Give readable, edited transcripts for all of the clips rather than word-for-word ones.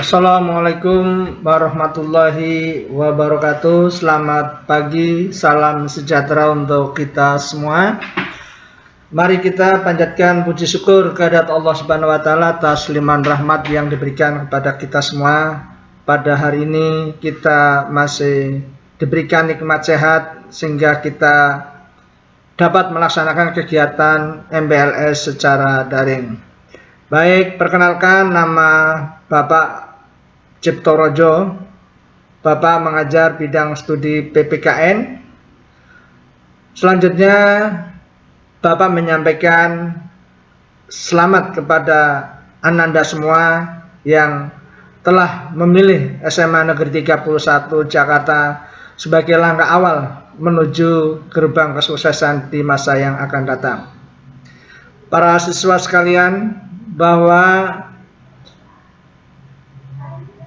Assalamualaikum warahmatullahi wabarakatuh. Selamat pagi, salam sejahtera untuk kita semua. Mari kita panjatkan puji syukur kehadirat Allah Subhanahu wa taala atas limpahan rahmat yang diberikan kepada kita semua. Pada hari ini kita masih diberikan nikmat sehat sehingga kita dapat melaksanakan kegiatan MPLS secara daring. Baik, perkenalkan nama Bapak Cipto Rojo. Bapak mengajar bidang studi PPKN. Selanjutnya Bapak menyampaikan selamat kepada Ananda semua yang telah memilih SMA Negeri 31 Jakarta sebagai langkah awal menuju gerbang kesuksesan di masa yang akan datang. Para siswa sekalian, bahwa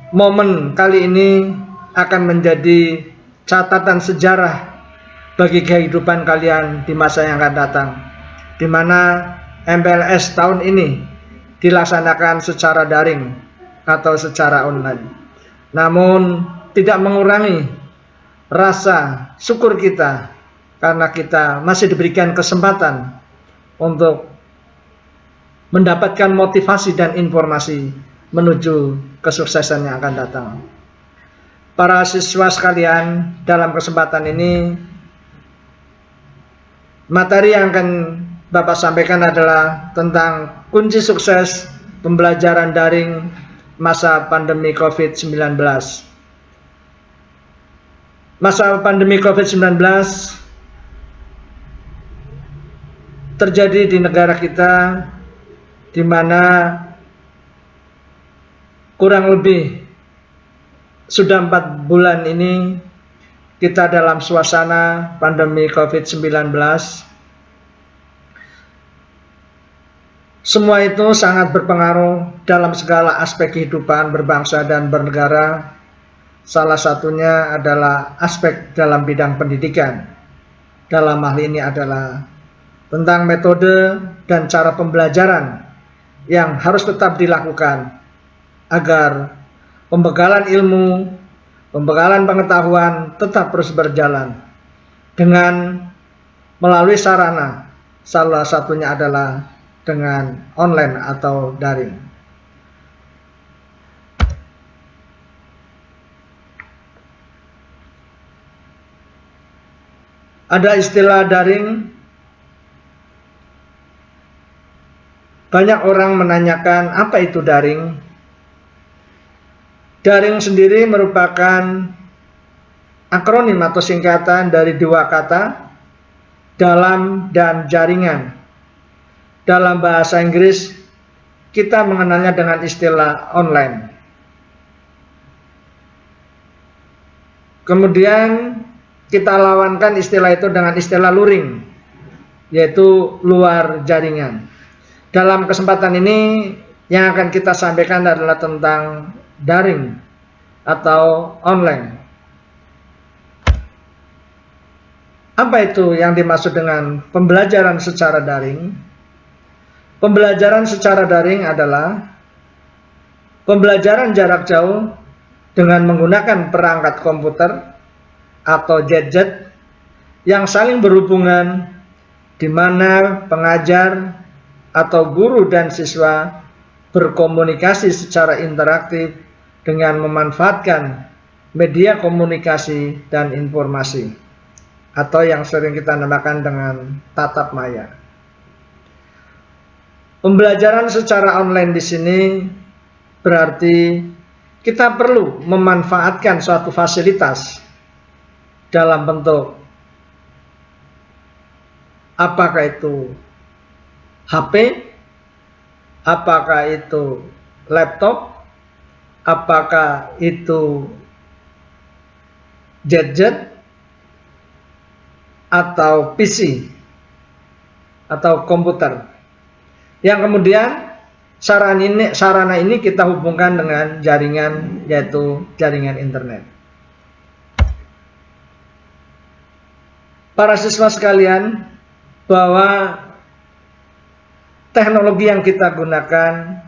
momen kali ini akan menjadi catatan sejarah bagi kehidupan kalian di masa yang akan datang, di mana MPLS tahun ini dilaksanakan secara daring atau secara online. Namun tidak mengurangi rasa syukur kita karena kita masih diberikan kesempatan untuk mendapatkan motivasi dan informasi menuju kesuksesan yang akan datang. Para siswa sekalian, dalam kesempatan ini materi yang akan Bapak sampaikan adalah tentang kunci sukses pembelajaran daring masa pandemi COVID-19. Masa pandemi COVID-19 terjadi di negara kita, di mana kurang lebih sudah 4 bulan ini kita dalam suasana pandemi COVID-19. Semua itu sangat berpengaruh dalam segala aspek kehidupan berbangsa dan bernegara. Salah satunya adalah aspek dalam bidang pendidikan. Dalam hal ini adalah tentang metode dan cara pembelajaran yang harus tetap dilakukan agar pembekalan ilmu, pembekalan pengetahuan tetap terus berjalan dengan melalui sarana, salah satunya adalah dengan online atau daring. Ada istilah daring. Banyak orang menanyakan apa itu daring. Daring sendiri merupakan akronim atau singkatan dari 2 kata, dalam dan jaringan. Dalam bahasa Inggris kita mengenalnya dengan istilah online. Kemudian kita lawankan istilah itu dengan istilah luring, yaitu luar jaringan. Dalam kesempatan ini yang akan kita sampaikan adalah tentang daring atau online. Apa itu yang dimaksud dengan pembelajaran secara daring? Pembelajaran secara daring adalah pembelajaran jarak jauh dengan menggunakan perangkat komputer atau gadget yang saling berhubungan, di mana pengajar atau guru dan siswa berkomunikasi secara interaktif dengan memanfaatkan media komunikasi dan informasi, atau yang sering kita namakan dengan tatap maya. Pembelajaran secara online di sini berarti kita perlu memanfaatkan suatu fasilitas dalam bentuk apakah itu HP, apakah itu laptop, apakah itu gadget, atau PC, atau komputer. Yang kemudian sarana ini kita hubungkan dengan jaringan, yaitu jaringan internet. Para siswa sekalian, bahwa teknologi yang kita gunakan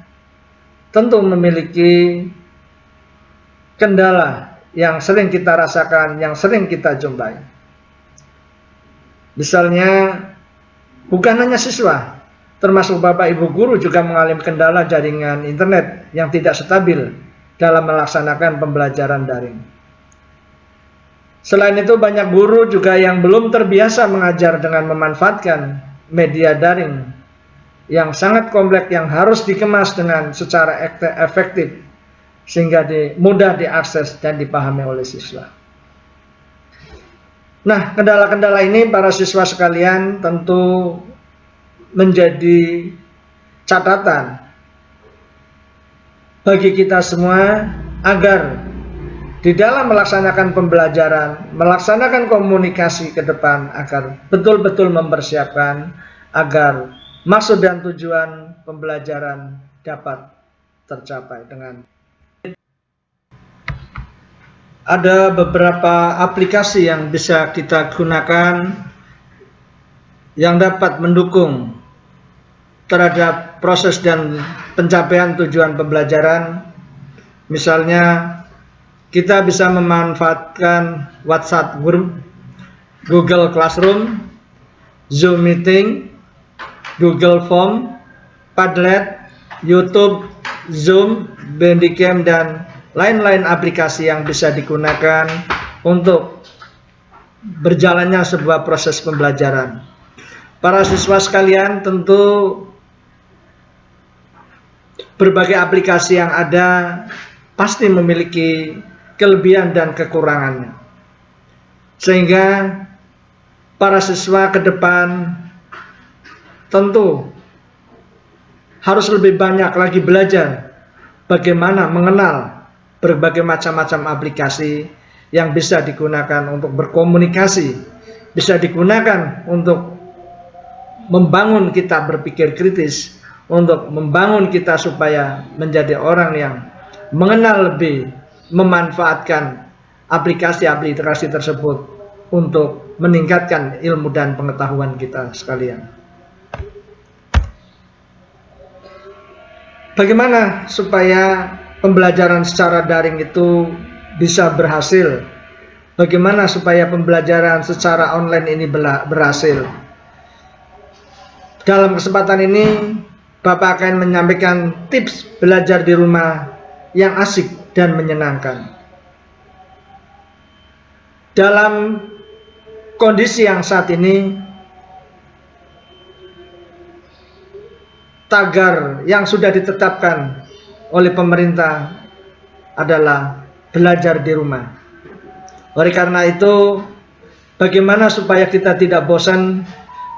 tentu memiliki kendala yang sering kita rasakan, yang sering kita jumpai. Misalnya, bukan hanya siswa, termasuk Bapak Ibu guru juga mengalami kendala jaringan internet yang tidak stabil dalam melaksanakan pembelajaran daring. Selain itu, banyak guru juga yang belum terbiasa mengajar dengan memanfaatkan media daring yang sangat kompleks yang harus dikemas dengan secara efektif sehingga mudah diakses dan dipahami oleh siswa. Nah, kendala-kendala ini para siswa sekalian tentu menjadi catatan bagi kita semua agar di dalam melaksanakan pembelajaran, melaksanakan komunikasi ke depan agar betul-betul mempersiapkan agar maksud dan tujuan pembelajaran dapat tercapai dengan. Ada beberapa aplikasi yang bisa kita gunakan yang dapat mendukung terhadap proses dan pencapaian tujuan pembelajaran. Misalnya, kita bisa memanfaatkan WhatsApp Group, Google Classroom, Zoom Meeting, Google Form, Padlet, YouTube, Zoom, Bandicam, dan lain-lain aplikasi yang bisa digunakan untuk berjalannya sebuah proses pembelajaran. Para siswa sekalian, tentu berbagai aplikasi yang ada pasti memiliki kelebihan dan kekurangannya. Sehingga para siswa ke depan tentu harus lebih banyak lagi belajar bagaimana mengenal berbagai macam-macam aplikasi yang bisa digunakan untuk berkomunikasi, bisa digunakan untuk membangun kita berpikir kritis, untuk membangun kita supaya menjadi orang yang mengenal lebih, memanfaatkan aplikasi-aplikasi tersebut untuk meningkatkan ilmu dan pengetahuan kita sekalian. Bagaimana supaya pembelajaran secara daring itu bisa berhasil? Bagaimana supaya pembelajaran secara online ini berhasil? Dalam kesempatan ini, Bapak akan menyampaikan tips belajar di rumah yang asik dan menyenangkan. Dalam kondisi yang saat ini, tagar yang sudah ditetapkan oleh pemerintah adalah belajar di rumah. Oleh karena itu, bagaimana supaya kita tidak bosan,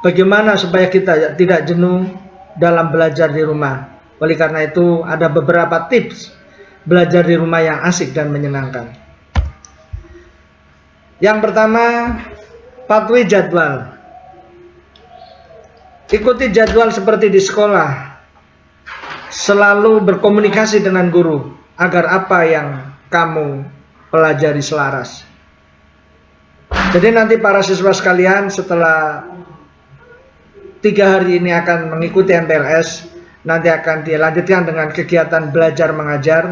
bagaimana supaya kita tidak jenuh dalam belajar di rumah. Oleh karena itu, ada beberapa tips belajar di rumah yang asik dan menyenangkan. Yang pertama, patuhi jadwal. Ikuti jadwal seperti di sekolah. Selalu berkomunikasi dengan guru agar apa yang kamu pelajari selaras. Jadi nanti para siswa sekalian setelah 3 hari ini akan mengikuti MPLS, nanti akan dilanjutkan dengan kegiatan belajar mengajar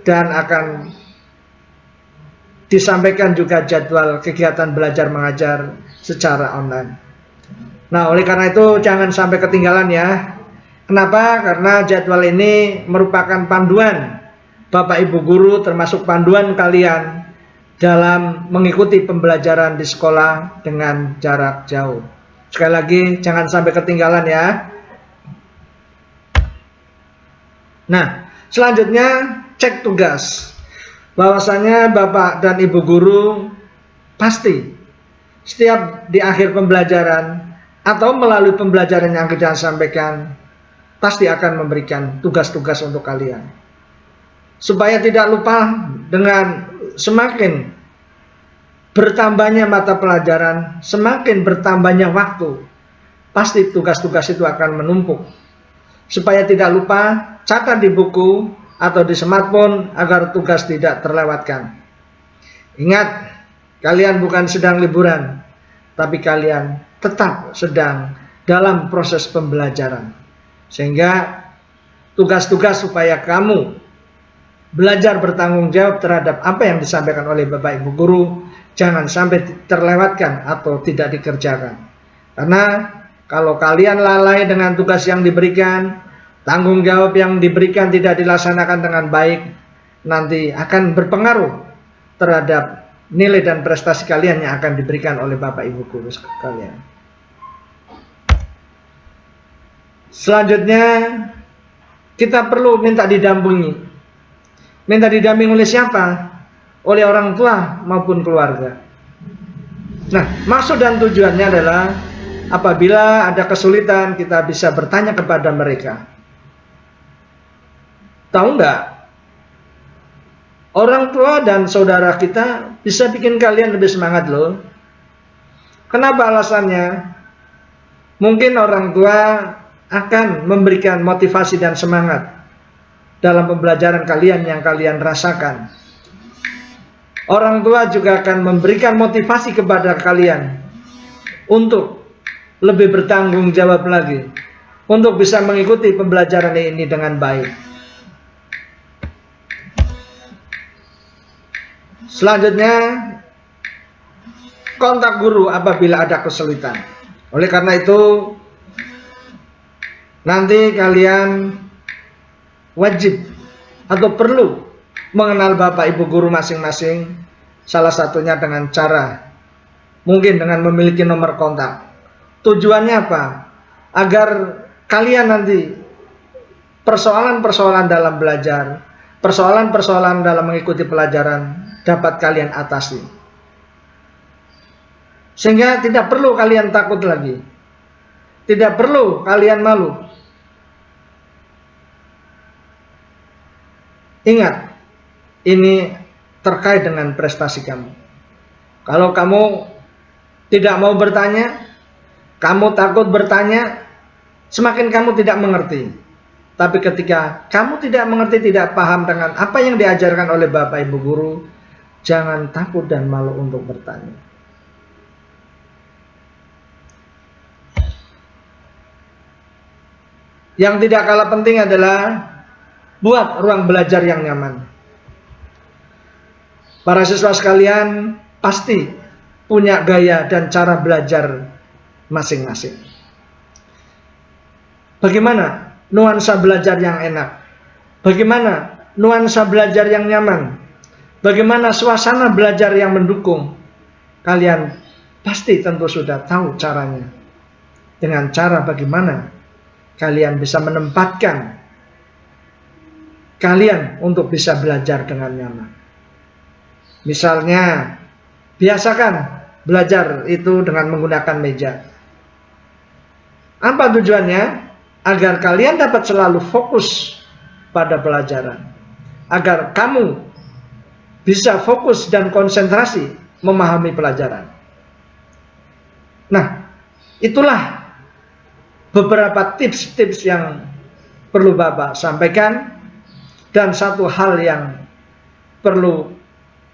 dan akan disampaikan juga jadwal kegiatan belajar mengajar secara online. Nah, oleh karena itu jangan sampai ketinggalan ya. Kenapa? Karena jadwal ini merupakan panduan Bapak Ibu guru, termasuk panduan kalian dalam mengikuti pembelajaran di sekolah dengan jarak jauh. Sekali lagi, jangan sampai ketinggalan ya. Nah, selanjutnya cek tugas. Bahwasanya Bapak dan Ibu guru pasti setiap di akhir pembelajaran atau melalui pembelajaran yang kita sampaikan, pasti akan memberikan tugas-tugas untuk kalian. Supaya tidak lupa, dengan semakin bertambahnya mata pelajaran, semakin bertambahnya waktu, pasti tugas-tugas itu akan menumpuk. Supaya tidak lupa, catat di buku atau di smartphone agar tugas tidak terlewatkan. Ingat, kalian bukan sedang liburan, tapi kalian tetap sedang dalam proses pembelajaran. Sehingga tugas-tugas supaya kamu belajar bertanggung jawab terhadap apa yang disampaikan oleh Bapak Ibu guru, jangan sampai terlewatkan atau tidak dikerjakan. Karena kalau kalian lalai dengan tugas yang diberikan, tanggung jawab yang diberikan tidak dilaksanakan dengan baik, nanti akan berpengaruh terhadap nilai dan prestasi kalian yang akan diberikan oleh Bapak Ibu guru sekalian. Selanjutnya, kita perlu minta didampingi. Minta didampingi oleh siapa? Oleh orang tua maupun keluarga. Nah, maksud dan tujuannya adalah apabila ada kesulitan, kita bisa bertanya kepada mereka. Tahu nggak? Orang tua dan saudara kita bisa bikin kalian lebih semangat loh. Kenapa alasannya? Mungkin orang tua akan memberikan motivasi dan semangat dalam pembelajaran kalian yang kalian rasakan. Orang tua juga akan memberikan motivasi kepada kalian untuk lebih bertanggung jawab lagi, untuk bisa mengikuti pembelajaran ini dengan baik. Selanjutnya, kontak guru apabila ada kesulitan. Oleh karena itu, nanti kalian wajib atau perlu mengenal Bapak Ibu guru masing-masing, salah satunya dengan cara mungkin dengan memiliki nomor kontak. Tujuannya apa? Agar kalian nanti persoalan-persoalan dalam belajar, persoalan-persoalan dalam mengikuti pelajaran dapat kalian atasi. Sehingga tidak perlu kalian takut lagi. Tidak perlu kalian malu. Ingat, ini terkait dengan prestasi kamu. Kalau kamu tidak mau bertanya, kamu takut bertanya, semakin kamu tidak mengerti. Tapi ketika kamu tidak mengerti, tidak paham dengan apa yang diajarkan oleh Bapak Ibu guru, jangan takut dan malu untuk bertanya. Yang tidak kalah penting adalah buat ruang belajar yang nyaman. Para siswa sekalian pasti punya gaya dan cara belajar masing-masing. Bagaimana nuansa belajar yang enak? Bagaimana nuansa belajar yang nyaman? Bagaimana suasana belajar yang mendukung? Kalian pasti tentu sudah tahu caranya. Dengan cara bagaimana kalian bisa menempatkan kalian untuk bisa belajar dengan nyaman. Misalnya, biasakan belajar itu dengan menggunakan meja. Apa tujuannya? Agar kalian dapat selalu fokus pada pelajaran. Agar kamu bisa fokus dan konsentrasi memahami pelajaran. Nah, itulah beberapa tips-tips yang perlu Bapak sampaikan. Dan satu hal yang perlu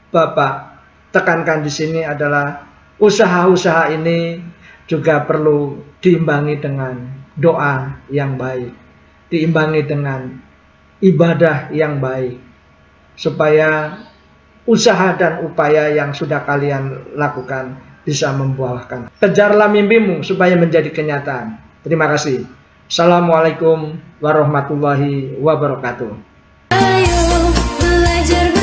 Bapak tekankan di sini adalah usaha-usaha ini juga perlu diimbangi dengan doa yang baik, diimbangi dengan ibadah yang baik, supaya usaha dan upaya yang sudah kalian lakukan bisa membuahkan. Kejarlah mimpimu supaya menjadi kenyataan. Terima kasih. Assalamualaikum warahmatullahi wabarakatuh. Ayo belajar.